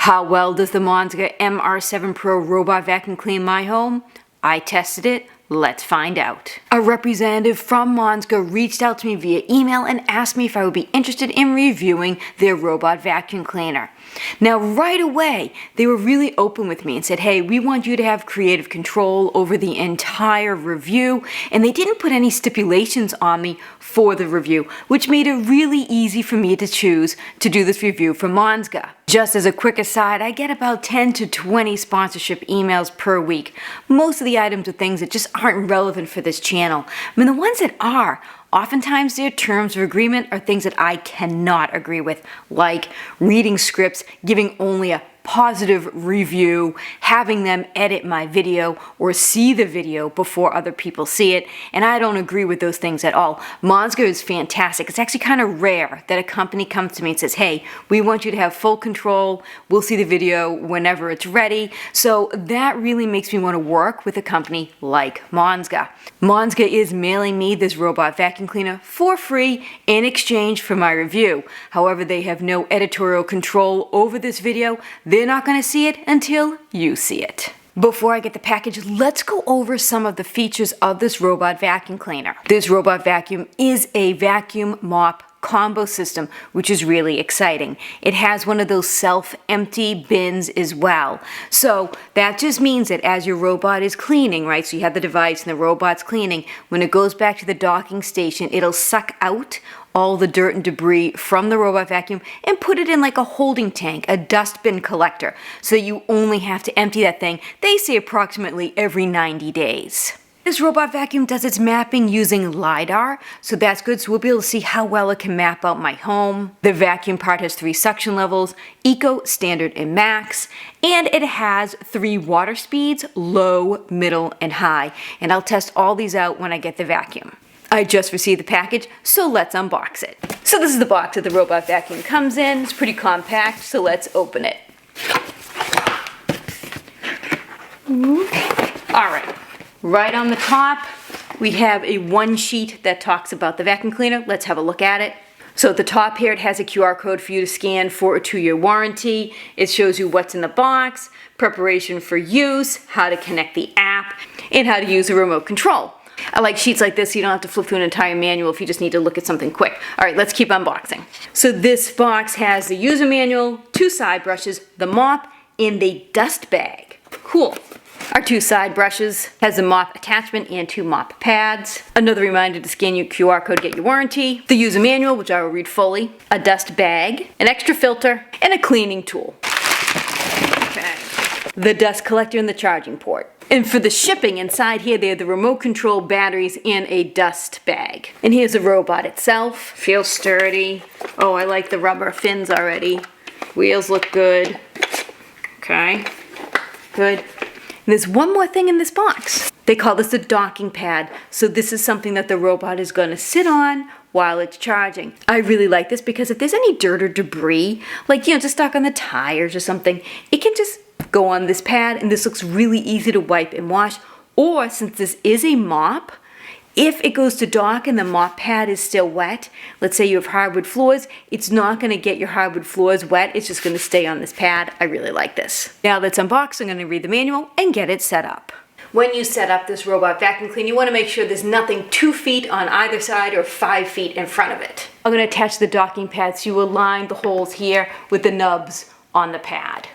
How well does the Monsga MR7 Pro robot vacuum clean my home? I tested it. Let's find out. A representative from Monsga reached out to me via email and asked me if I would be interested in reviewing their robot vacuum cleaner. Now, right away, they were really open with me and said, hey, we want you to have creative control over the entire review, and they didn't put any stipulations on me for the review, which made it really easy for me to choose to do this review for Monsga. Just as a quick aside, I get about 10 to 20 sponsorship emails per week. Most of the items are things that just aren't relevant for this channel. I mean, the ones that are, oftentimes their terms of agreement are things that I cannot agree with, like reading scripts, giving only a positive review, having them edit my video or see the video before other people see it, and I don't agree with those things at all. Monsga is fantastic. It's actually kind of rare that a company comes to me and says, hey, we want you to have full control, we'll see the video whenever it's ready. So that really makes me want to work with a company like Monsga. Monsga is mailing me this robot vacuum cleaner for free in exchange for my review. However, they have no editorial control over this video. They're not going to see it until you see it. Before I get the package, let's go over some of the features of this robot vacuum cleaner. This robot vacuum is a vacuum mop combo system, which is really exciting. It has one of those self-empty bins as well. So that just means that as your robot is cleaning, right, so you have the device and the robot's cleaning, when it goes back to the docking station, it'll suck out all the dirt and debris from the robot vacuum and put it in like a holding tank, a dustbin collector, so you only have to empty that thing, they say approximately every 90 days. This robot vacuum does its mapping using LiDAR, so that's good, so we'll be able to see how well it can map out my home. The vacuum part has 3 suction levels, Eco, Standard, and Max, and it has 3 water speeds, low, middle, and high, and I'll test all these out when I get the vacuum. I just received the package, so let's unbox it. So this is the box that the robot vacuum comes in. It's pretty compact, so let's open it. Alright, right on the top, we have a 1 sheet that talks about the vacuum cleaner. Let's have a look at it. So at the top here, it has a QR code for you to scan for a 2-year warranty. It shows you what's in the box, preparation for use, how to connect the app, and how to use a remote control. I like sheets like this so you don't have to flip through an entire manual if you just need to look at something quick. Alright, let's keep unboxing. So this box has the user manual, 2 side brushes, the mop, and the dust bag. Cool. Our 2 side brushes has a mop attachment and 2 mop pads. Another reminder to scan your QR code to get your warranty. The user manual, which I will read fully. A dust bag, an extra filter, and a cleaning tool. Okay. The dust collector and the charging port. And for the shipping, inside here, they have the remote control batteries in a dust bag. And here's the robot itself. Feels sturdy. Oh, I like the rubber fins already. Wheels look good. Okay, good. And there's one more thing in this box. They call this the docking pad. So this is something that the robot is going to sit on while it's charging. I really like this because if there's any dirt or debris, like, you know, just stuck on the tires or something, it can just go on this pad, and this looks really easy to wipe and wash. Or since this is a mop, if it goes to dock and the mop pad is still wet, let's say you have hardwood floors, it's not going to get your hardwood floors wet, it's just going to stay on this pad. I really like this. Now let's unbox. I'm going to read the manual and get it set up. When you set up this robot vacuum cleaner, you want to make sure there's nothing 2 feet on either side or 5 feet in front of it. I'm going to attach the docking pad so you align the holes here with the nubs on the pad.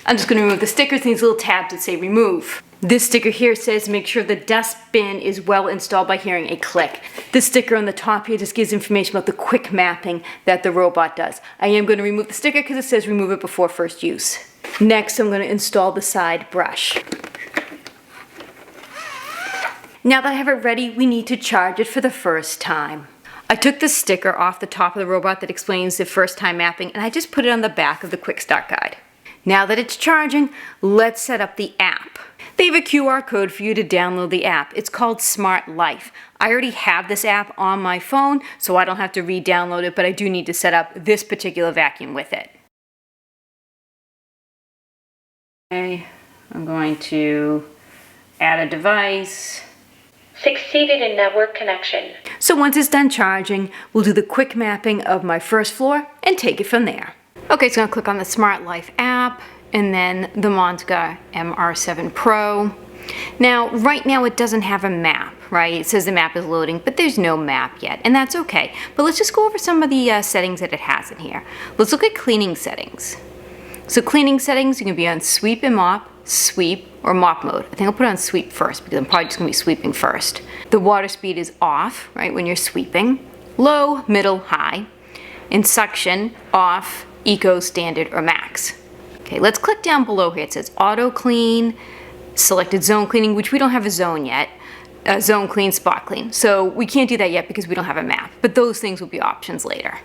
I'm just going to remove the stickers and these little tabs that say remove. This sticker here says make sure the dustbin is well installed by hearing a click. This sticker on the top here just gives information about the quick mapping that the robot does. I am going to remove the sticker because it says remove it before first use. Next, I'm going to install the side brush. Now that I have it ready, we need to charge it for the first time. I took the sticker off the top of the robot that explains the first time mapping, and I just put it on the back of the quick start guide. Now that it's charging, let's set up the app. They have a QR code for you to download the app. It's called Smart Life. I already have this app on my phone, so I don't have to re-download it, but I do need to set up this particular vacuum with it. Okay, I'm going to add a device, Succeeded in network connection. So once it's done charging, we'll do the quick mapping of my first floor and take it from there. Okay, so I'm gonna click on the Smart Life app and then the Monsga MR7 Pro. Now, right now it doesn't have a map, right? It says the map is loading, but there's no map yet, and that's okay. But let's just go over some of the settings that it has in here. Let's look at cleaning settings. So cleaning settings, you can be on sweep and mop, sweep, or mop mode. I think I'll put it on sweep first because I'm probably just gonna be sweeping first. The water speed is off, right, when you're sweeping. Low, middle, high. In suction, off, eco, standard, or max. Okay, let's click down below here. It says auto clean, selected zone cleaning, which we don't have a zone yet. Zone clean, spot clean. So we can't do that yet because we don't have a map, but those things will be options later.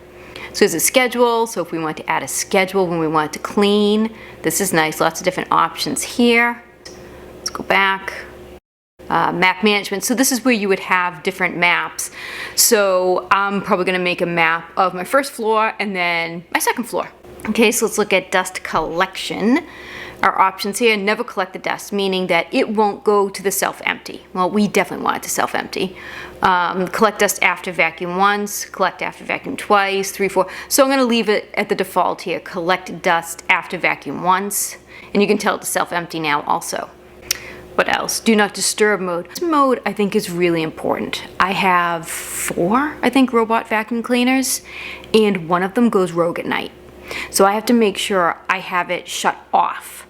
So there's a schedule, so if we want to add a schedule when we want it to clean, this is nice, lots of different options here. Let's go back. Map management, so this is where you would have different maps. So I'm probably gonna make a map of my first floor and then my second floor. Okay, so let's look at dust collection. Our options here, never collect the dust, meaning that it won't go to the self-empty. Well, we definitely want it to self-empty. Collect dust after vacuum once, collect after vacuum twice, 3, 4. So I'm gonna leave it at the default here, collect dust after vacuum once. And you can tell it to self-empty now also. What else? Do not disturb mode. This mode I think is really important. I have 4, I think, robot vacuum cleaners, and one of them goes rogue at night. So I have to make sure I have it shut off,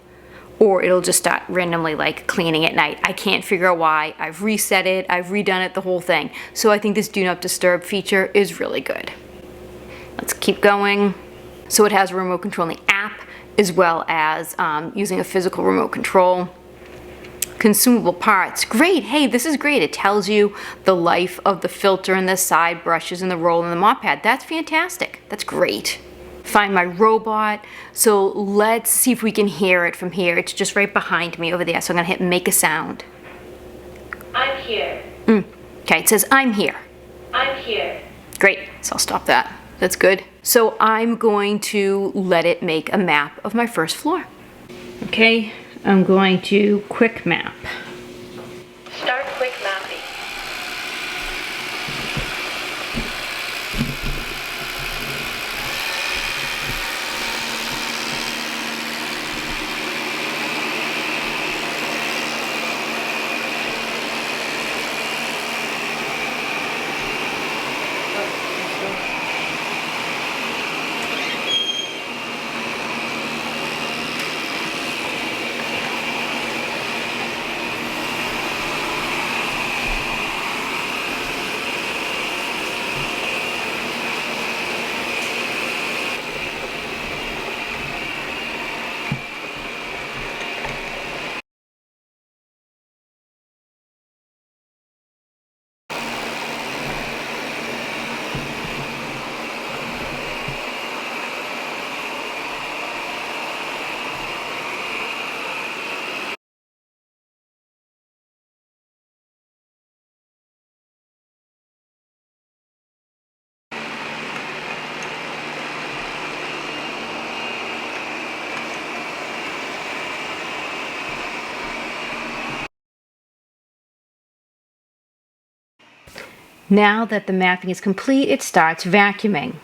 or it'll just start randomly like cleaning at night. I can't figure out why. I've reset it, I've redone it, the whole thing. So I think this do not disturb feature is really good. Let's keep going. So it has a remote controlling app as well as using a physical remote control. Consumable parts, great, hey, this is great. It tells you the life of the filter and the side brushes and the roll and the mop pad. That's fantastic, that's great. Find my robot. So let's see if we can hear it from here. It's just right behind me over there. So I'm gonna hit make a sound. I'm here. Okay, it says I'm here. I'm here. Great, so I'll stop that. That's good. So I'm going to let it make a map of my first floor. Okay, I'm going to quick map. Start quick mapping. Now that the mapping is complete, it starts vacuuming.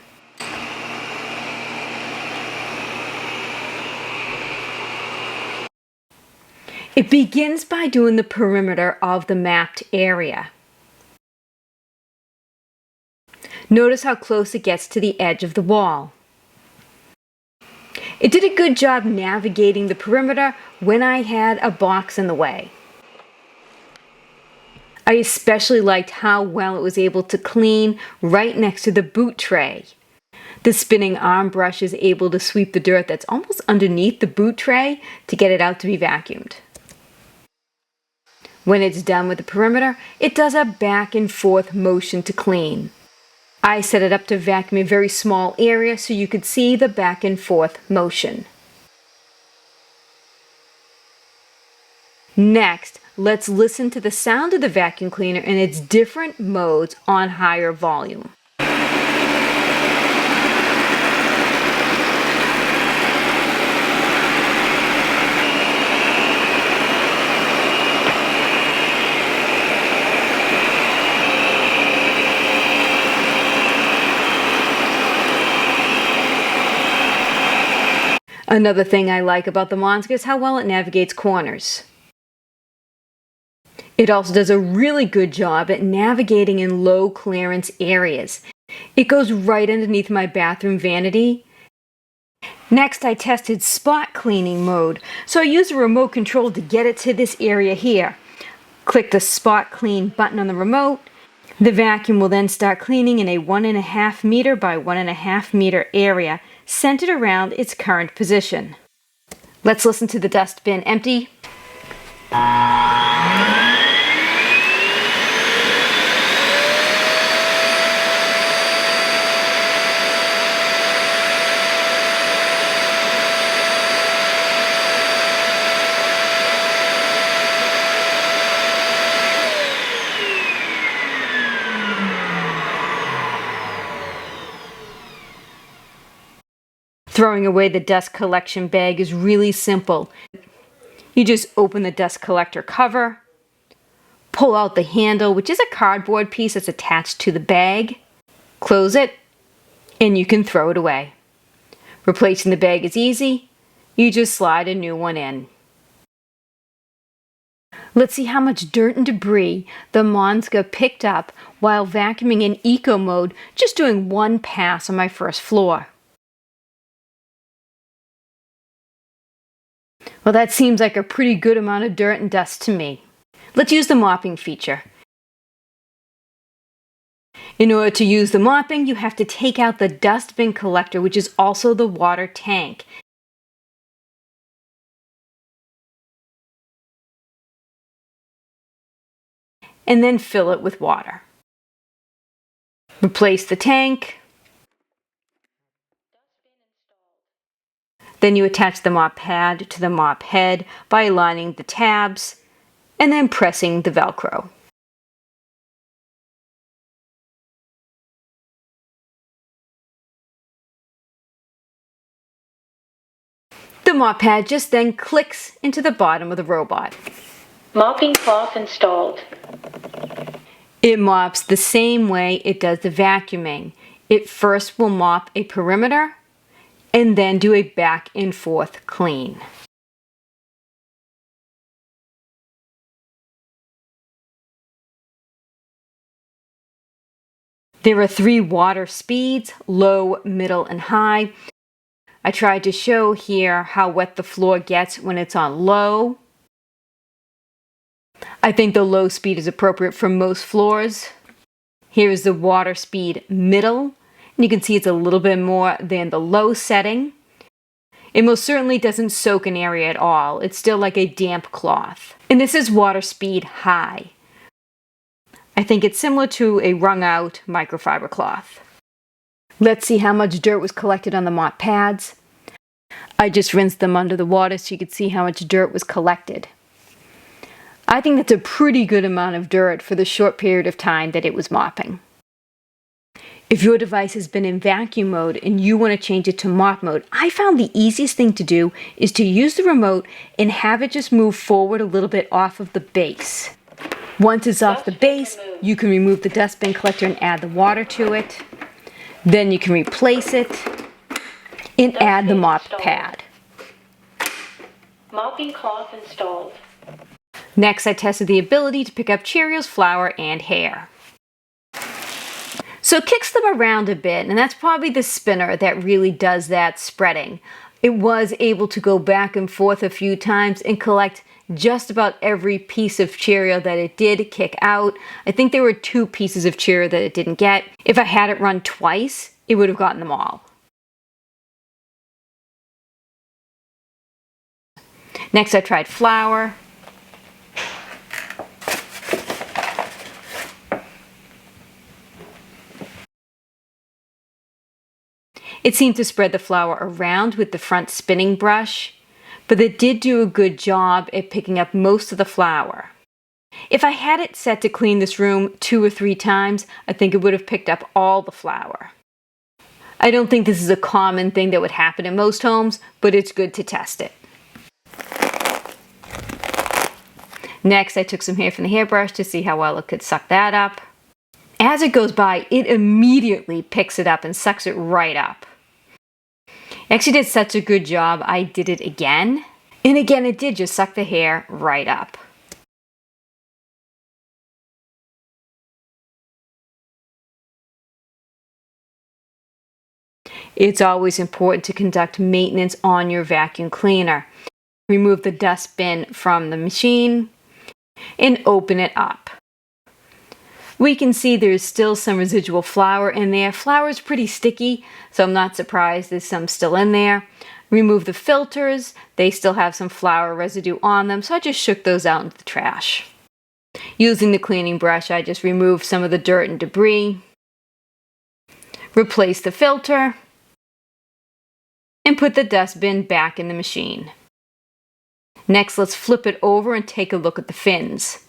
It begins by doing the perimeter of the mapped area. Notice how close it gets to the edge of the wall. It did a good job navigating the perimeter when I had a box in the way. I especially liked how well it was able to clean right next to the boot tray. The spinning arm brush is able to sweep the dirt that's almost underneath the boot tray to get it out to be vacuumed. When it's done with the perimeter, it does a back and forth motion to clean. I set it up to vacuum a very small area so you could see the back and forth motion. Next, let's listen to the sound of the vacuum cleaner in its different modes on higher volume. Another thing I like about the Monsga is how well it navigates corners. It also does a really good job at navigating in low clearance areas. It goes right underneath my bathroom vanity. Next, I tested spot cleaning mode, so I used a remote control to get it to this area here. Click the spot clean button on the remote. The vacuum will then start cleaning in a 1.5 meter by 1.5 meter area centered around its current position. Let's listen to the dustbin empty. Throwing away the dust collection bag is really simple. You just open the dust collector cover, pull out the handle, which is a cardboard piece that's attached to the bag, close it, and you can throw it away. Replacing the bag is easy. You just slide a new one in. Let's see how much dirt and debris the Monsga picked up while vacuuming in eco mode, just doing one pass on my first floor. Well, that seems like a pretty good amount of dirt and dust to me. Let's use the mopping feature. In order to use the mopping, you have to take out the dustbin collector, which is also the water tank. And then fill it with water. Replace the tank. Then you attach the mop pad to the mop head by aligning the tabs and then pressing the Velcro. The mop pad just then clicks into the bottom of the robot. Mopping cloth installed. It mops the same way it does the vacuuming. It first will mop a perimeter and then do a back and forth clean. There are 3 water speeds, low, middle, and high. I tried to show here how wet the floor gets when it's on low. I think the low speed is appropriate for most floors. Here is the water speed middle. And you can see it's a little bit more than the low setting. It most certainly doesn't soak an area at all. It's still like a damp cloth. And this is water speed high. I think it's similar to a wrung out microfiber cloth. Let's see how much dirt was collected on the mop pads. I just rinsed them under the water so you could see how much dirt was collected. I think that's a pretty good amount of dirt for the short period of time that it was mopping. If your device has been in vacuum mode and you want to change it to mop mode, I found the easiest thing to do is to use the remote and have it just move forward a little bit off of the base. Once it's off the base, you can remove the dustbin collector and add the water to it. Then you can replace it and add the mop pad. Mopping cloth installed. Next, I tested the ability to pick up Cheerios, flour, and hair. So it kicks them around a bit, and that's probably the spinner that really does that spreading. It was able to go back and forth a few times and collect just about every piece of Cheerio that it did kick out. I think there were 2 pieces of Cheerio that it didn't get. If I had it run twice, it would have gotten them all. Next, I tried flour. It seemed to spread the flour around with the front spinning brush, but it did do a good job at picking up most of the flour. If I had it set to clean this room 2 or 3 times, I think it would have picked up all the flour. I don't think this is a common thing that would happen in most homes, but it's good to test it. Next, I took some hair from the hairbrush to see how well it could suck that up. As it goes by, it immediately picks it up and sucks it right up. Actually did such a good job, I did it again. And again, it did just suck the hair right up. It's always important to conduct maintenance on your vacuum cleaner. Remove the dustbin from the machine and open it up. We can see there's still some residual flour in there. Flour is pretty sticky, so I'm not surprised there's some still in there. Remove the filters. They still have some flour residue on them, so I just shook those out into the trash. Using the cleaning brush, I just removed some of the dirt and debris. Replace the filter. And put the dustbin back in the machine. Next, let's flip it over and take a look at the fins.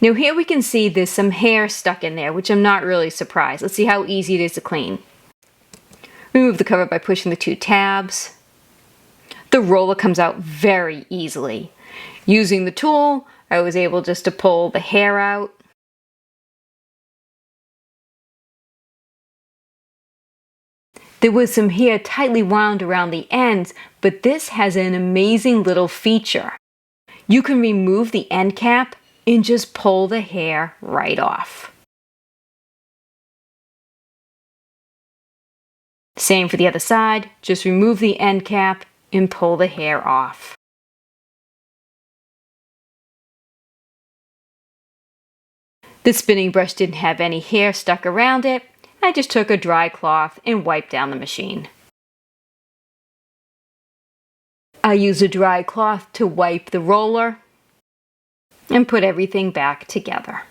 Now here we can see there's some hair stuck in there, which I'm not really surprised. Let's see how easy it is to clean. Remove the cover by pushing the 2 tabs. The roller comes out very easily. Using the tool, I was able just to pull the hair out. There was some hair tightly wound around the ends, but this has an amazing little feature. You can remove the end cap and just pull the hair right off. Same for the other side, just remove the end cap and pull the hair off. The spinning brush didn't have any hair stuck around it. I just took a dry cloth and wiped down the machine. I use a dry cloth to wipe the roller and put everything back together.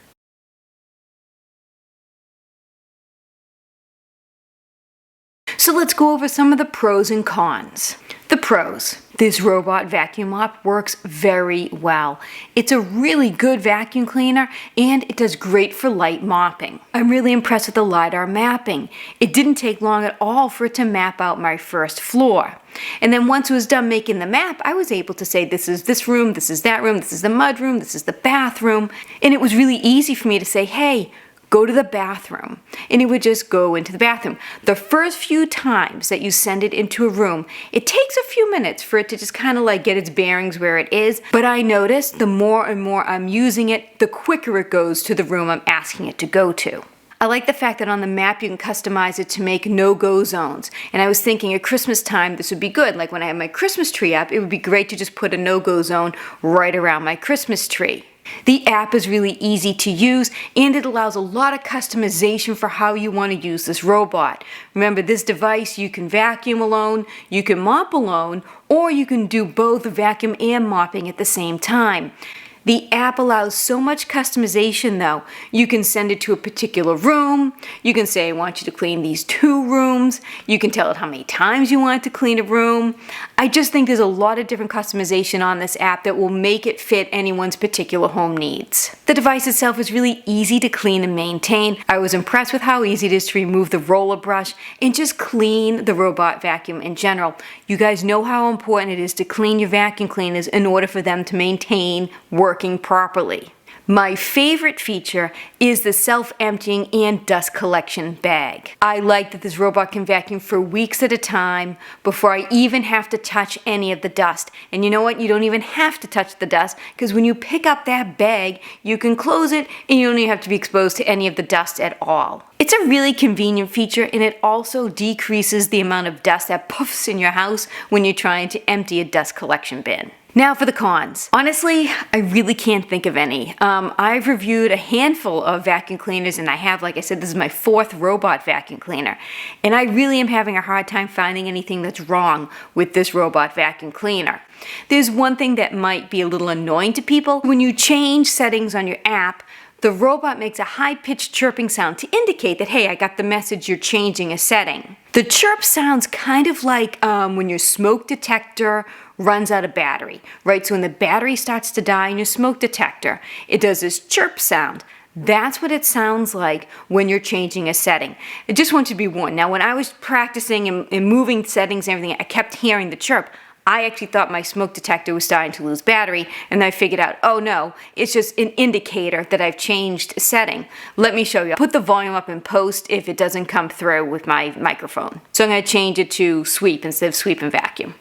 So let's go over some of the pros and cons. The pros. This robot vacuum mop works very well. It's a really good vacuum cleaner and it does great for light mopping. I'm really impressed with the LiDAR mapping. It didn't take long at all for it to map out my first floor. And then once it was done making the map, I was able to say this is this room, this is that room, this is the mud room, this is the bathroom. And it was really easy for me to say, hey, go to the bathroom, and it would just go into the bathroom. The first few times that you send it into a room, it takes a few minutes for it to just kind of like get its bearings where it is, but I noticed the more and more I'm using it, the quicker it goes to the room I'm asking it to go to. I like the fact that on the map you can customize it to make no-go zones. And I was thinking at Christmas time this would be good. Like when I have my Christmas tree up, it would be great to just put a no-go zone right around my Christmas tree. The app is really easy to use and it allows a lot of customization for how you want to use this robot. Remember, this device you can vacuum alone, you can mop alone, or you can do both vacuum and mopping at the same time. The app allows so much customization though. You can send it to a particular room. You can say, I want you to clean these 2 rooms. You can tell it how many times you want it to clean a room. I just think there's a lot of different customization on this app that will make it fit anyone's particular home needs. The device itself is really easy to clean and maintain. I was impressed with how easy it is to remove the roller brush and just clean the robot vacuum in general. You guys know how important it is to clean your vacuum cleaners in order for them to maintain working properly. My favorite feature is the self-emptying and dust collection bag. I like that this robot can vacuum for weeks at a time before I even have to touch any of the dust. And you know what? You don't even have to touch the dust because when you pick up that bag, you can close it and you don't even have to be exposed to any of the dust at all. It's a really convenient feature and it also decreases the amount of dust that puffs in your house when you're trying to empty a dust collection bin. Now for the cons. Honestly, I really can't think of any. I've reviewed a handful of vacuum cleaners and I have, like I said, this is my 4th robot vacuum cleaner. And I really am having a hard time finding anything that's wrong with this robot vacuum cleaner. There's one thing that might be a little annoying to people. When you change settings on your app, the robot makes a high-pitched chirping sound to indicate that, hey, I got the message you're changing a setting. The chirp sounds kind of like when your smoke detector runs out of battery, right? So when the battery starts to die in your smoke detector, it does this chirp sound. That's what it sounds like when you're changing a setting. I just want you to be warned. Now, when I was practicing and moving settings and everything, I kept hearing the chirp. I actually thought my smoke detector was starting to lose battery, and I figured out, oh no, it's just an indicator that I've changed setting. Let me show you. Put the volume up in post if it doesn't come through with my microphone. So I'm going to change it to sweep instead of sweep and vacuum.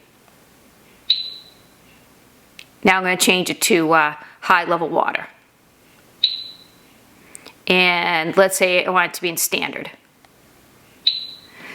Now I'm going to change it to high level water. And let's say I want it to be in standard.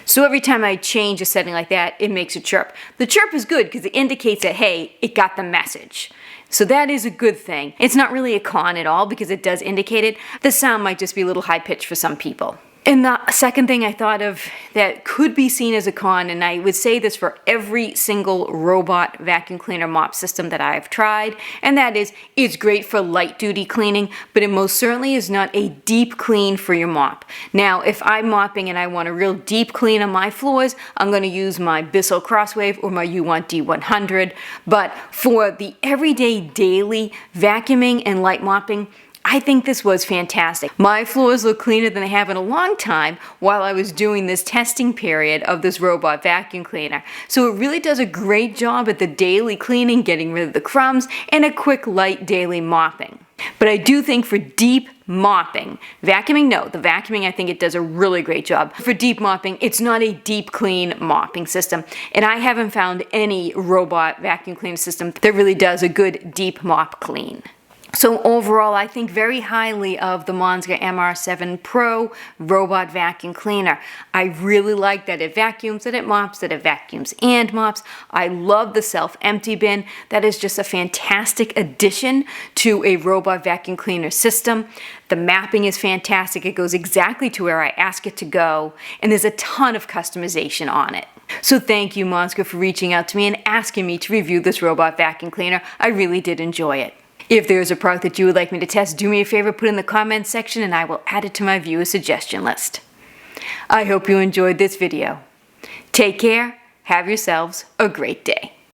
So every time I change a setting like that, it makes a chirp. The chirp is good because it indicates that, hey, it got the message. So that is a good thing. It's not really a con at all because it does indicate it. The sound might just be a little high pitched for some people. And the second thing I thought of that could be seen as a con, and I would say this for every single robot vacuum cleaner mop system that I've tried, and that is, it's great for light duty cleaning, but it most certainly is not a deep clean for your mop. Now, if I'm mopping and I want a real deep clean on my floors, I'm going to use my Bissell Crosswave or my U-Want D100, but for the everyday daily vacuuming and light mopping, I think this was fantastic. My floors look cleaner than they have in a long time while I was doing this testing period of this robot vacuum cleaner. So it really does a great job at the daily cleaning, getting rid of the crumbs, and a quick light daily mopping. But I do think for deep mopping, vacuuming, no, the vacuuming I think it does a really great job. For deep mopping, it's not a deep clean mopping system. And I haven't found any robot vacuum cleaner system that really does a good deep mop clean. So overall, I think very highly of the Monsga MR7 Pro Robot Vacuum Cleaner. I really like that it vacuums, that it mops, that it vacuums and mops. I love the self-empty bin. That is just a fantastic addition to a robot vacuum cleaner system. The mapping is fantastic. It goes exactly to where I ask it to go, and there's a ton of customization on it. So thank you, Monsga, for reaching out to me and asking me to review this robot vacuum cleaner. I really did enjoy it. If there's a product that you would like me to test, do me a favor, put it in the comments section and I will add it to my viewer suggestion list. I hope you enjoyed this video. Take care, have yourselves a great day.